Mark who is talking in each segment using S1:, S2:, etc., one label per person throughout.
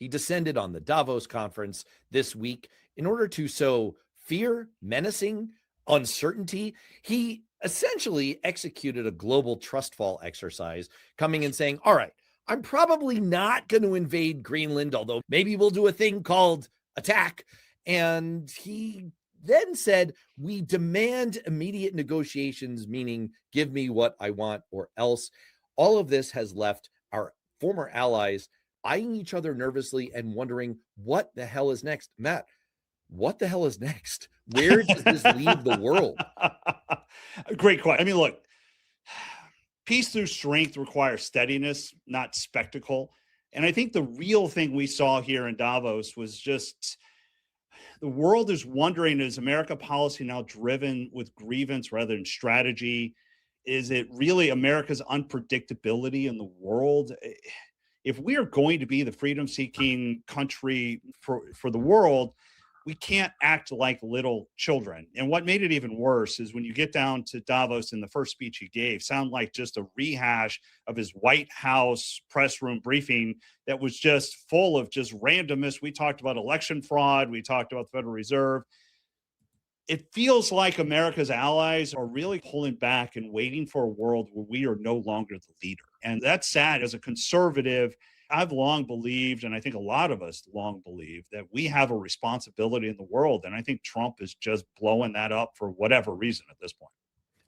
S1: He descended on the Davos conference this week in order to sow fear, menacing, uncertainty. He essentially executed a global trust fall exercise, coming and saying, all right, I'm probably not going to invade Greenland, although maybe we'll do a thing called attack. And he then said, we demand immediate negotiations, meaning give me what I want or else. All of this has left our former allies eyeing each other nervously and wondering what the hell is next. Matt, what the hell is next? Where does this leave the world?
S2: Great question. I mean, look, peace through strength requires steadiness, not spectacle. And I think the real thing we saw here in Davos was just the world is wondering, is America policy now driven with grievance rather than strategy? Is it really America's unpredictability in the world? If we are going to be the freedom-seeking country for the world, we can't act like little children. And what made it even worse is when you get down to Davos in the first speech he gave, sound like just a rehash of his White House press room briefing that was just full of just randomness. We talked about election fraud. We talked about the Federal Reserve. It feels like America's allies are really pulling back and waiting for a world where we are no longer the leader. And that's sad. As a conservative, I've long believed, and I think a lot of us long believe, that we have a responsibility in the world. And I think Trump is just blowing that up for whatever reason at this point.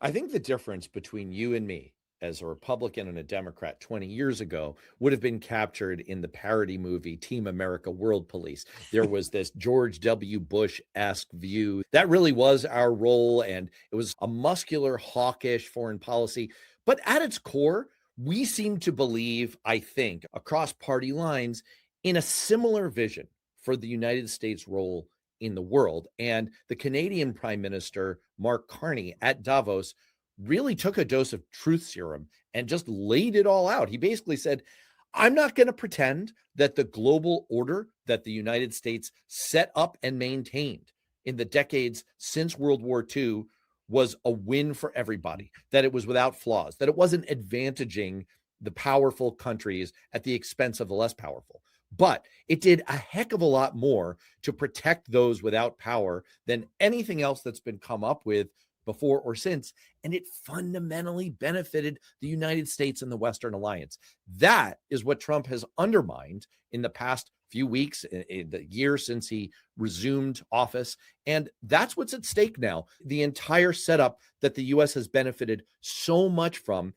S1: I think the difference between you and me as a Republican and a Democrat 20 years ago would have been captured in the parody movie Team America World Police. There was this George W. Bush-esque view. That really was our role, and it was a muscular, hawkish foreign policy. But at its core, we seem to believe, I think, across party lines, in a similar vision for the United States role in the world. And the Canadian Prime Minister, Mark Carney, at Davos, really took a dose of truth serum and just laid it all out. He basically said, I'm not going to pretend that the global order that the United States set up and maintained in the decades since World War II was a win for everybody, that it was without flaws, that it wasn't advantaging the powerful countries at the expense of the less powerful. But it did a heck of a lot more to protect those without power than anything else that's been come up with before or since, and it fundamentally benefited the United States and the Western alliance. That is what Trump has undermined in the past few weeks, in the year since he resumed office, and that's what's at stake now. The entire setup that the U.S. has benefited so much from